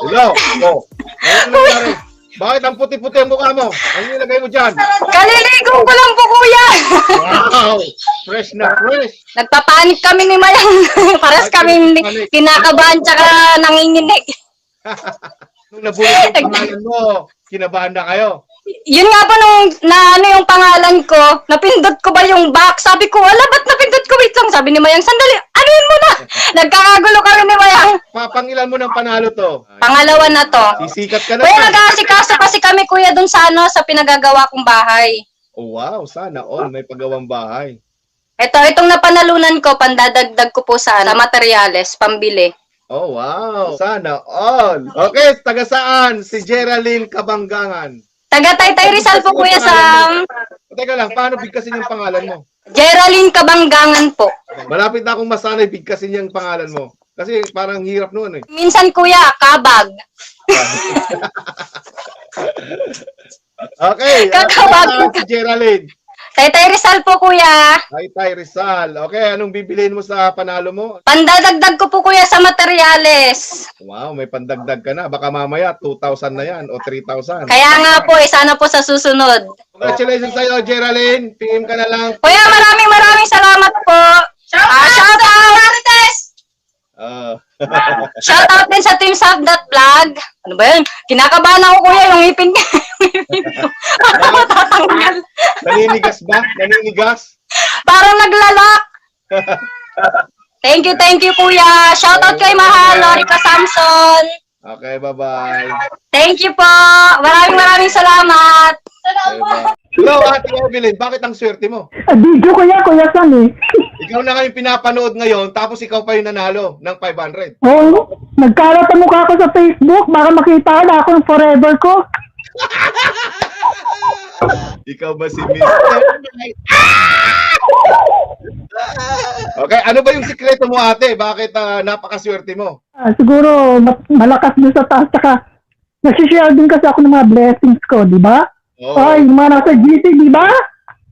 Hello? Oh. Ano nangyari? Bakit ang puti-puti ang mukha mo? Ano nilagay mo dyan? Kaliligo ko lang po, kuya. Wow! Fresh na fresh! Nagpapanik kami ni Mayang. Paras kami kinakabahan tsaka nanginginig. Nung nabulot yung pangalan mo, kinabahan na kayo. Yun nga po nung ano yung pangalan ko, napindot ko ba yung back? Sabi ko, ala, ba't napindot ko? Wait lang. Sabi ni Mayang, sandali, anuin mo na. Nagkakagulo kami ni Mayang. Papangilan mo ng panalo to. Pangalawa na to. Sisikat ka na. Kuya, nag-aasikaso kasi kami, kuya, dun sa ano, sa pinagagawa kong bahay. Oh, wow, sana all may paggawang bahay. Itong napanalunan ko, pandadagdag ko po sa materyales, pambili. Oh, wow. Sana all. Okay, taga saan? Si Geraldine Kabanggangan. Taga Taytay Rizal po, kuya, sa Teka lang, paano bigkasin yung pangalan mo? Geraldine Kabanggangan po. Malapit na akong masanay bigkasin yung pangalan mo. Kasi parang hirap noon eh. Minsan, kuya, kabag. Okay. Kakabag. Si Geraldine. Taytay Rizal po, kuya. Taytay Rizal. Okay, anong bibiliin mo sa panalo mo? Pandadagdag ko po, kuya, sa materyales. Wow, may pandagdag ka na. Baka mamaya 2,000 na yan o 3,000. Kaya nga po, sana po sa susunod. Congratulations sa'yo, Geraldine. PM ka na lang. Kuya, maraming salamat po. Shout out! Shout out din sa Team Sab.vlog. Ano ba yun? Kinakabahan ako, kuya, yung ipin ko. Parang matatanggal. Naninigas ba? Naninigas? Parang naglalak. Thank you, kuya. Shout out kay Mahal, Lorica Samson. Okay, bye-bye. Thank you po. Maraming salamat. Bye-bye. Hello, Ate Evelyn. Bakit ang swerte mo? Video ko yan, Kuya San eh. Ikaw na kayong pinapanood ngayon, tapos ikaw pa yung nanalo ng 500. Oo, nagkalat ang mukha ko sa Facebook. Baka makita na ako ng forever ko. Ikaw ba si Mr. Okay, ano ba yung sikreto mo, ate? Bakit napakaswerte mo? Siguro malakas din sa taas. Tsaka nasishare din kasi ako ng mga blessings ko, di ba? Oh. Ay, yung mga nasa GC, di ba?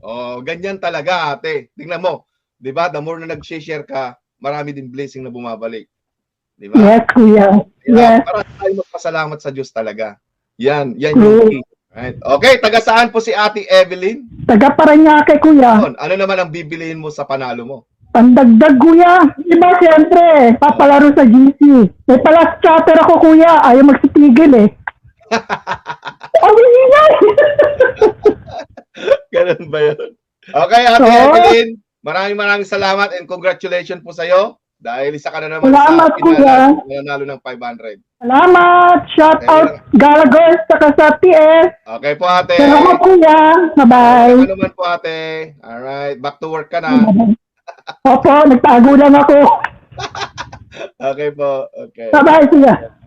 Oh, ganyan talaga, ate. Tingnan mo, 'di ba? The more na nag-share ka, marami din blessing na bumabalik. 'Di ba? Yes, Kuya. Yes. Para tayo magpasalamat sa Diyos talaga. Yan yung key. Right? Okay, taga saan po si Ate Evelyn? Taga Paranaque, Kuya. Ano naman ang bibilihin mo sa panalo mo? Pandagdag, Kuya. Di ba, siyempre, papalaro sa GC. May pala chatter ako, Kuya. Ayaw magsitigil eh. Ang ingay! Ganun ba yun? Okay, Ate Evelyn, maraming salamat and congratulations po sa'yo. Dahil isa ka na naman Salamat, sa nanalo ng 500. Salamat! Shout out Galagos saka sa TS. Okay po, ate. Salamat, Kuya. Bye-bye. Ano naman po, ate. Alright, back to work ka na. Opo, nagtago lang ako. Okay po, okay. Bye-bye, Kuya.